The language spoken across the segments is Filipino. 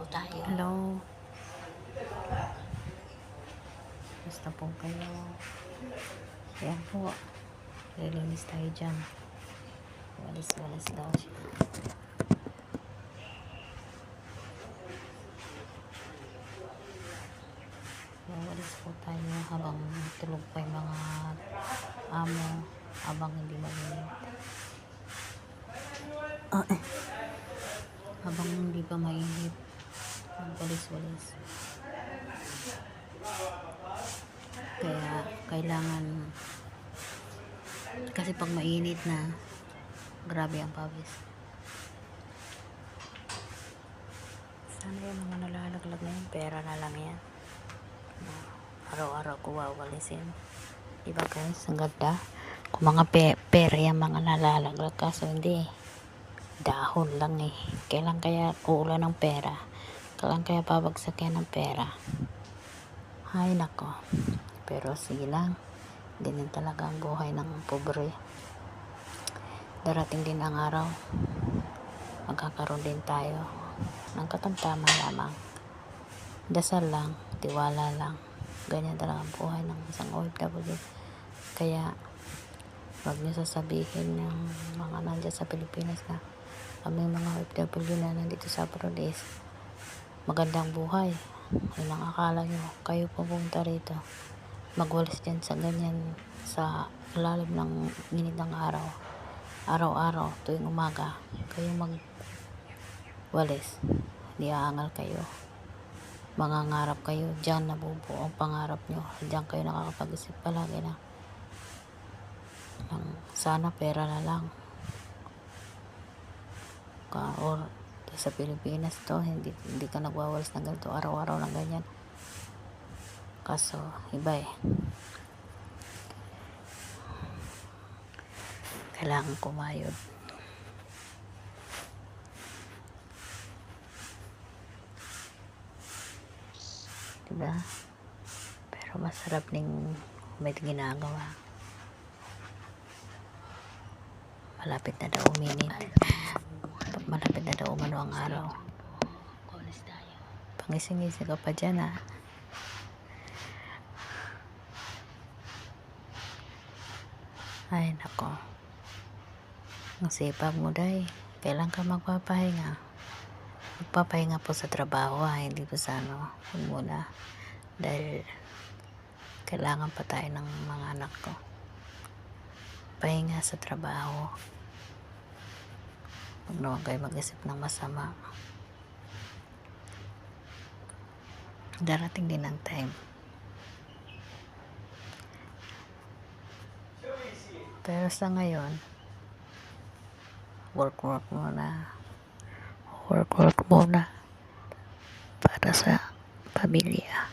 po tayo. Hello. Basta po kayo. Ayan po. Lilinis tayo dyan. Walis-walis daw siya. Walis po tayo habang tulog pa yung mga amo. Habang hindi mainit. Habang hindi pa mainit. Walis-walis. Kaya kailangan, kasi pag mainit na, grabe ang pawis. Sana yung mga nalalaglag na yun, pera na lang yan. Araw-araw ko wawalisin. Diba guys, ang ganda. Kung mga pera yung mga nalalaglag, kaso hindi, dahon lang eh. Kailan kaya uulan ng pera? Kailan kaya babagsak yan ng pera? Ay nako. Pero sige lang, ganyan talaga ang buhay ng pobre. Darating din ang araw, magkakaroon din tayo ng katamtaman lamang. Dasal lang, tiwala lang. Ganyan talaga ang buhay ng isang OFW. Kaya wag niyo sasabihin ng mga nandiyan sa Pilipinas na kaming mga OFW na nandito sa abroad is magandang buhay. Yun ang akala nyo. Kayo pupunta rito, magwalis dyan sa ganyan, sa lalim ng init ng araw, araw-araw tuwing umaga kayo magwalis, di aangal kayo, mangangarap kayo, dyan nabubuo ang pangarap nyo, dyan kayo nakakapag-isip palagi na sana pera na lang, or sa Pilipinas to, hindi ka nagwawalis ng ganito araw-araw ng ganyan. Kaso iba eh, kailangan kumayod. Diba? Pero masarap ning may ginagawa. Malapit na daw uminit. Malapit na daw umano ang araw. Pangising-ising ka pa dyan ah. Ay nako. Ang sipag mo day. Kailan ka magpapahinga? Magpapahinga po sa trabaho ah. Hindi po sa ano. Huwag muna. Dahil kailangan pa tayo ng mga anak ko. Pahinga sa trabaho. Huwag naman kayo mag-isip ng masama. Darating din ang time. Pero sa ngayon, work muna. Work muna. Para sa pamilya.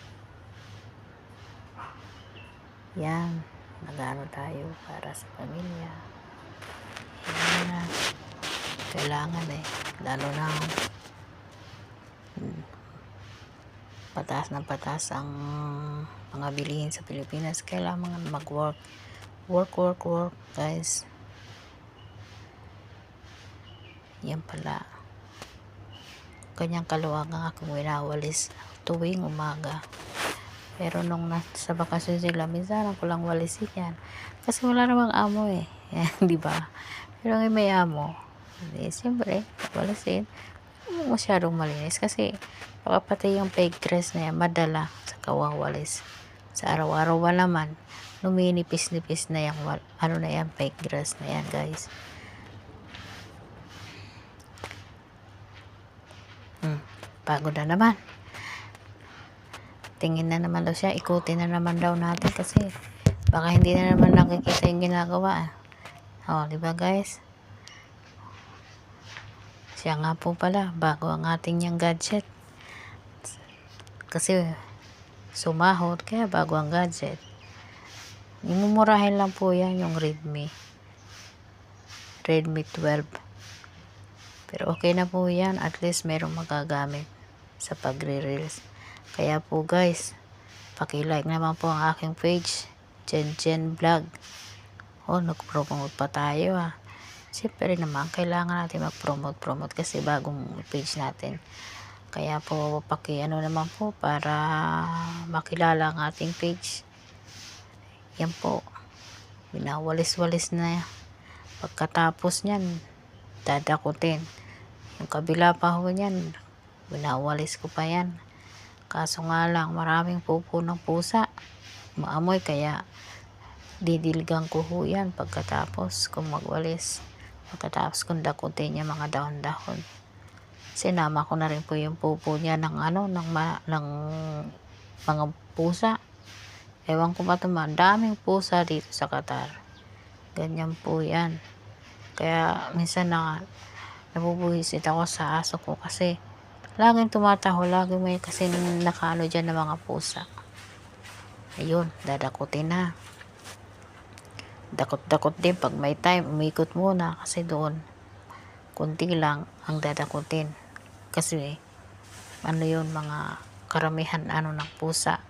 Yan. Nag-ano tayo para sa pamilya. Yan. Kailangan eh. Lalo na patas ng patas ang mga bilihin sa Pilipinas. Kailangan mag-work. Work, guys. Yan pala. Kanyang kaluwagang akong winawalis tuwing umaga. Pero nung nasa bakasyon sila, minsan ako lang walisin yan. Kasi wala namang amo eh. Yan, di ba? Pero ngayon may amo. Siyempre, walisin. Hindi masyadong malinis. Kasi baka pati yung fake dress na yan, madala sa kawawalis. Sa araw-araw naman, numinipis-nipis na yung ano na yan, fake dress na yan, guys. Pagod na naman. Tingin na naman daw siya, ikutin na naman daw natin kasi baka hindi na naman nakikita yung ginagawa. Diba guys? Siya nga po pala, bago ang ating yung gadget. Kasi sumahod, kaya bago ang gadget. Imumurahin lang po yan yung Redmi 12. Pero okay na po yan, at least merong magagamit sa pagre-reels. Kaya po guys, paki-like naman po ang aking page, Jen Vlog. Nag-promote pa tayo ah. Siyempre naman, kailangan natin mag-promote kasi bagong page natin. Kaya po ano naman po para makilala ang ating page. Yan po, binawalis-walis na. Pagkatapos niyan, dadakutin. Yung kabila pa ho niyan, binawalis ko pa yan. Kaso nga lang, maraming pupo ng pusa. Maamoy, kaya didilgan ko ho yan pagkatapos kung magwalis. Pagkatapos kong dakutin yung mga dahon-dahon. Sinama ko na rin po yung pupo niya ng ng mga pusa. Ewan ko ba naman, daming pusa dito sa Qatar. Ganyan po yan. Kaya minsan nabubuhisit ako sa aso ko kasi laging tumataho, laging may kasi nakaano dyan ng mga pusa. Ayun, dadakutin na. Dakot-dakot din pag may time, umikot muna kasi doon kunti lang ang dadakutin. Kasi ano yun, mga karamihan ng pusa.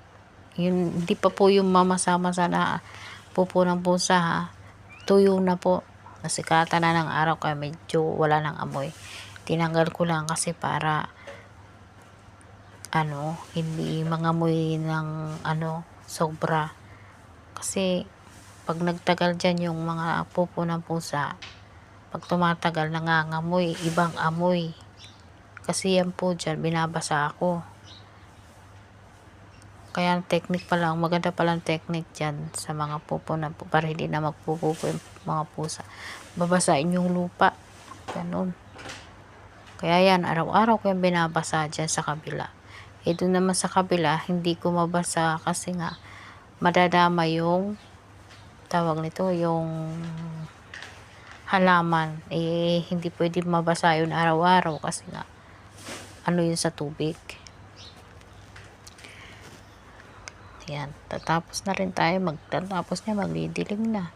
Yun, hindi pa po yung mamasa-masa na pupo ng pusa ha. Tuyo na po. Nasikatan na ng araw kaya medyo wala ng amoy. Tinanggal ko lang kasi para hindi mangamoy ng sobra. Kasi pag nagtagal dyan yung mga pupo ng pusa, pag tumatagal nangangamoy, ibang amoy. Kasi yan po dyan, binabasa ako. Kaya technique pala, maganda palang technique dyan sa mga pupo para hindi na magpupupo yung mga pusa. Babasain yung lupa. Ganun. Kaya yan, araw-araw ko yung binabasa dyan sa kabila. Doon naman sa kabila, hindi ko mabasa kasi nga madadama yung tawag nito, yung halaman. Hindi pwede mabasa yun araw-araw kasi nga yun sa tubig. Yan, tatapos na rin tayo. Tatapos niya, magdidilim na.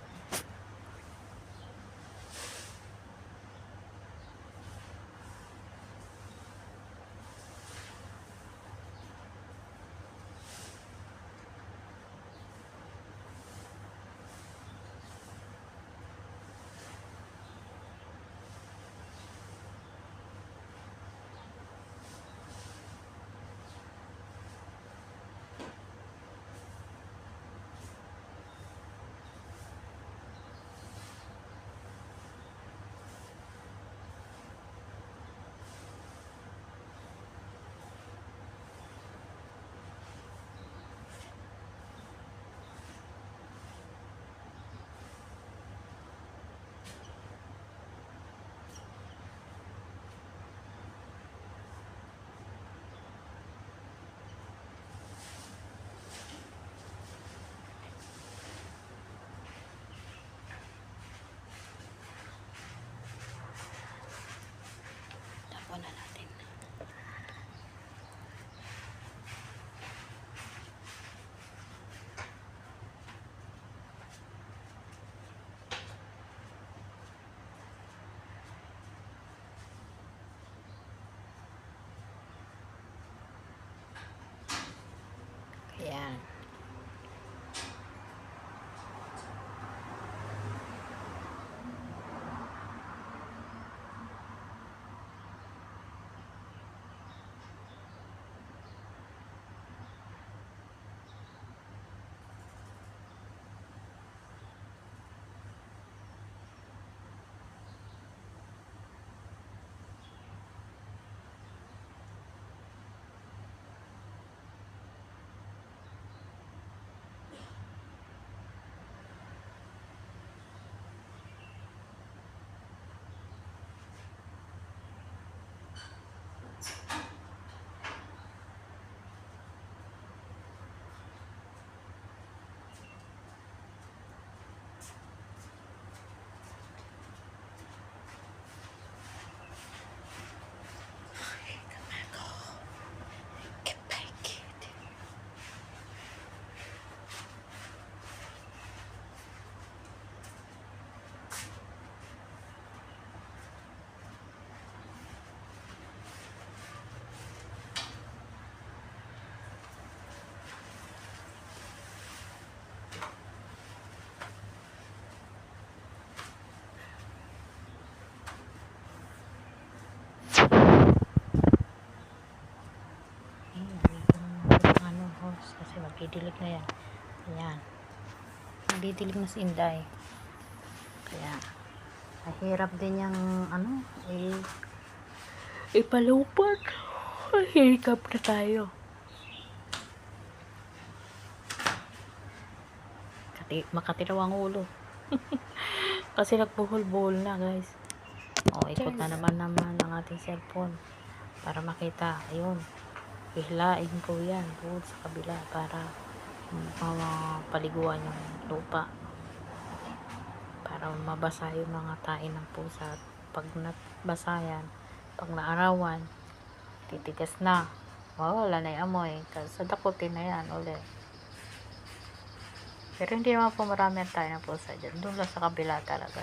Tapon na natin. Ayan. Didilig na yan. Ayan. Didilig na si Inday. Kaya, mahirap din yung, ipalupat. Hihikap na tayo. Makatiraw ang ulo. Kasi nagbuhol-buhol na, guys. Ikot na naman ang ating cellphone para makita. Ayun. Ihlain ko yan doon sa kabila para paliguan yung lupa. Para mabasa yung mga tain ng pusa. Pag nabasa yan, pag naarawan, titigas na. Wala na yung amoy. Sa dakutin na yan ulit. Pero hindi naman po marami ang tayo ng pusa dyan. Doon lang sa kabila talaga.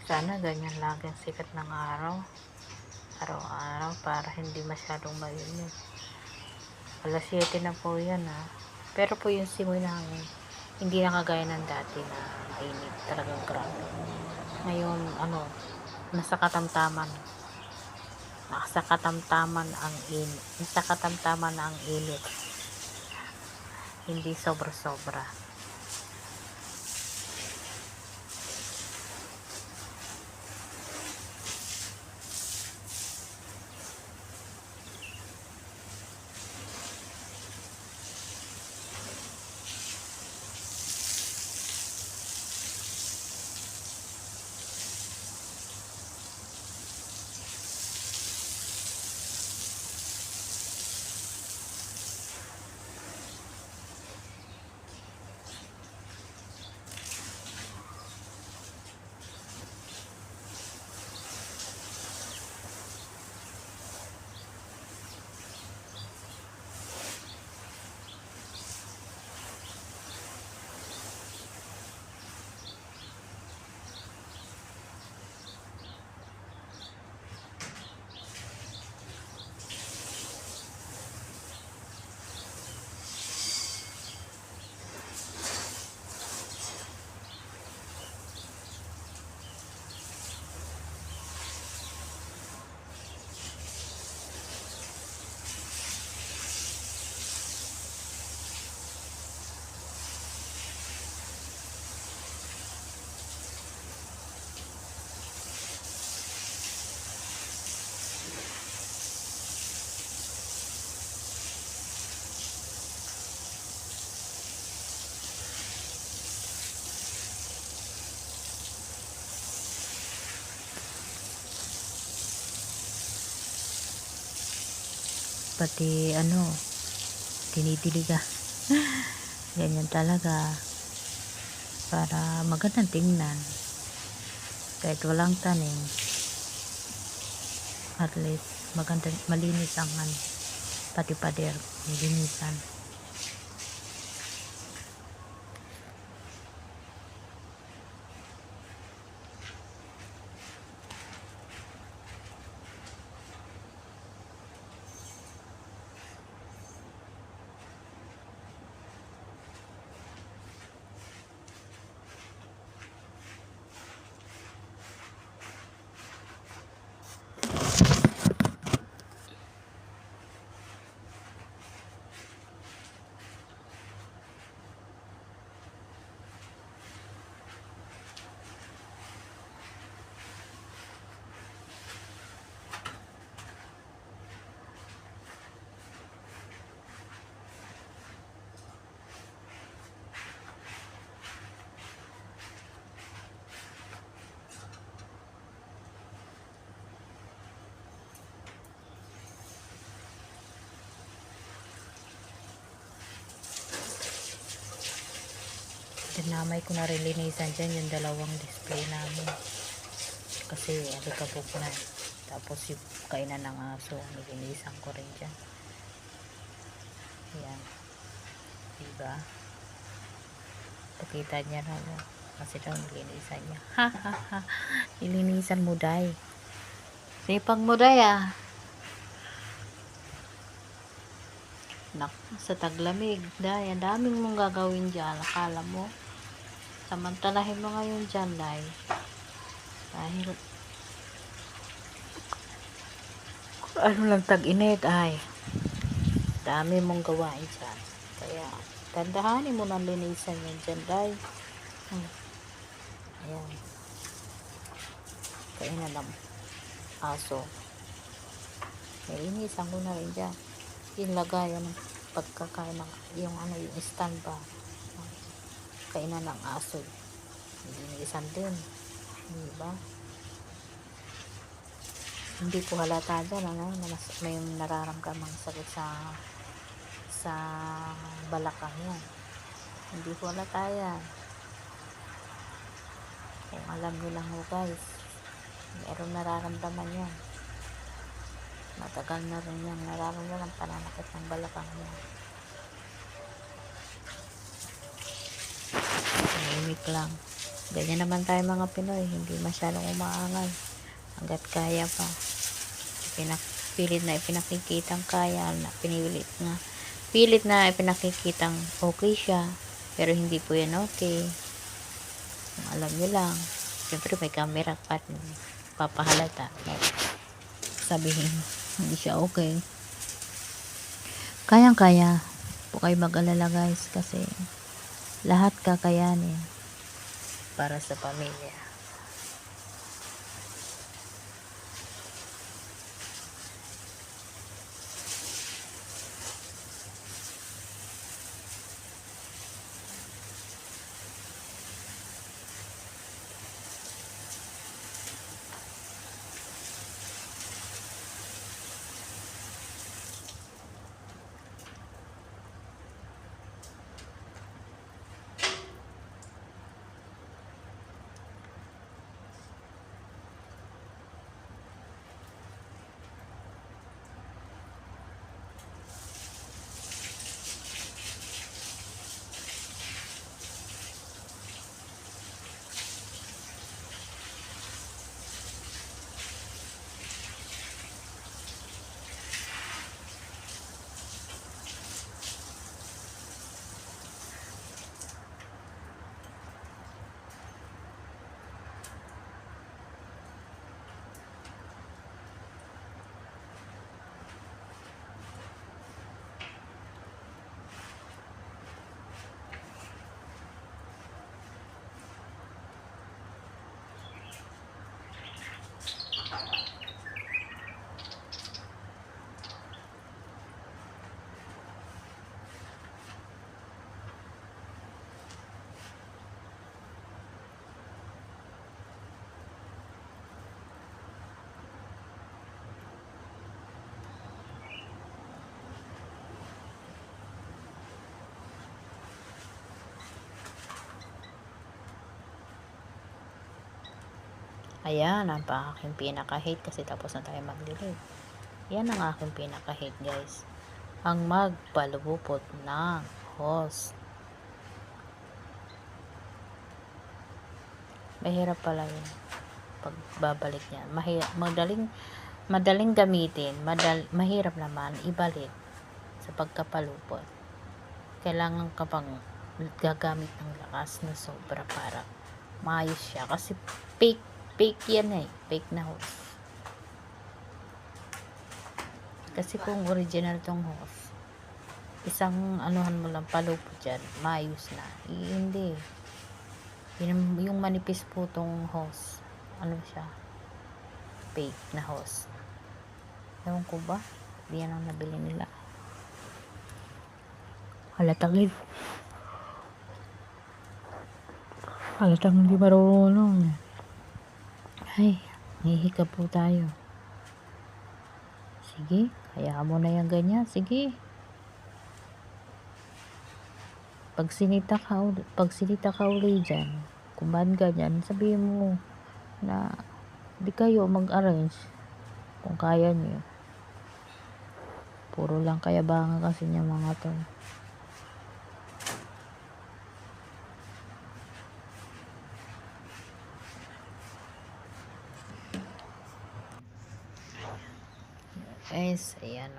Sana ganyan lagi ang sikat ng araw. Araw-araw para hindi masyadong mainit. Alas 7 na po yan Pero po yung simoy na hangin, hindi na kagaya ng dati na mainit. Talagang grabe. Ngayon, nasa katamtaman. Nasa katamtaman ang init. Nasa katamtaman na ang init. Hindi sobra-sobra. Pati dinidiliga. Ganyan talaga para magandang tingnan kahit walang tanim, at least maganda, malinis ang pati pader, linisan. Dinamay ko na rin linisan dyan yung dalawang display namin kasi alikabok na. Tapos yung kainan ng aso, nilinisan ko rin dyan. Ayan, diba? Pakita niya na kasi daw nilinisan niya. Ha ha ha, nilinisan mo day. Sipag mo day sa taglamig day, ang daming mong gagawin dyan. Akala mo samantalahin mo ngayon dyan day, dahil ano lang tag-init ay dami mong gawain dyan. Kaya tandahanin mo ng linisan yan dyan, day. Ayan, kainan ng aso. Nilinisan ko na rin dyan. Yung lagayan ng pagkakain ng yung yung stand ba. Kainan ng aso. Nilinisan din. Diba? Hindi ko halata dyan, na may nararamdamang sakit sa balakang yan. Hindi ko halata yan. Kung alam nyo lang ho guys, meron nararamdaman yan. Matagal na rin yan nararamdaman pananakit ng balakang yan. Tahimik lang. Ganyan naman tayo mga Pinoy, hindi masyadong umaangal hanggat kaya pa. Pilit na ipinakikitang kaya na pilit na ipinakikitang okay siya, pero hindi po yan okay. Kung alam nyo lang, siyempre may camera pa, papahalata, sabihin hindi siya okay. Kayang kaya po kayo mag-alala guys, kasi lahat kakayanin para sa pamilya. Ayan, ang aking pinaka-hate kasi tapos na tayo mag-delete. Yan ang aking pinaka-hate guys. Ang magpalupot ng hose. Mahirap pala yun. Pagbabalik niya. Madaling gamitin. Mahirap naman ibalik sa pagkapalupot. Kailangan ka pang gagamit ng lakas na sobra para maayos siya. Kasi fake yan fake na hose. Kasi kung original tong hose, isang anuhan mo lang palupot dyan, maayos na. Hindi. Yung manipis po tong hose, ano siya, fake na hose. Ewan ko ba, hindi yan ang nabili nila. Halatang hindi marunong. Ay, hihika po tayo. Sige, hayaan mo na yan ganyan. Sige. Pag sinita ka uli dyan, kung ba't ganyan, sabihin mo na di kayo mag-arrange kung kaya nyo. Puro lang kayabangan kasi niya mga to. Guys, ayan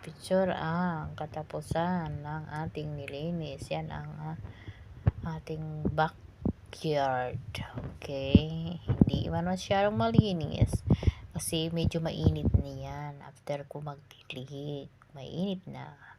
picture ang katapusan ng ating nilinis. Yan ang ating backyard. Okay, hindi man masyadong malinis Kasi medyo mainit na yan after ko magdilig. Mainit na.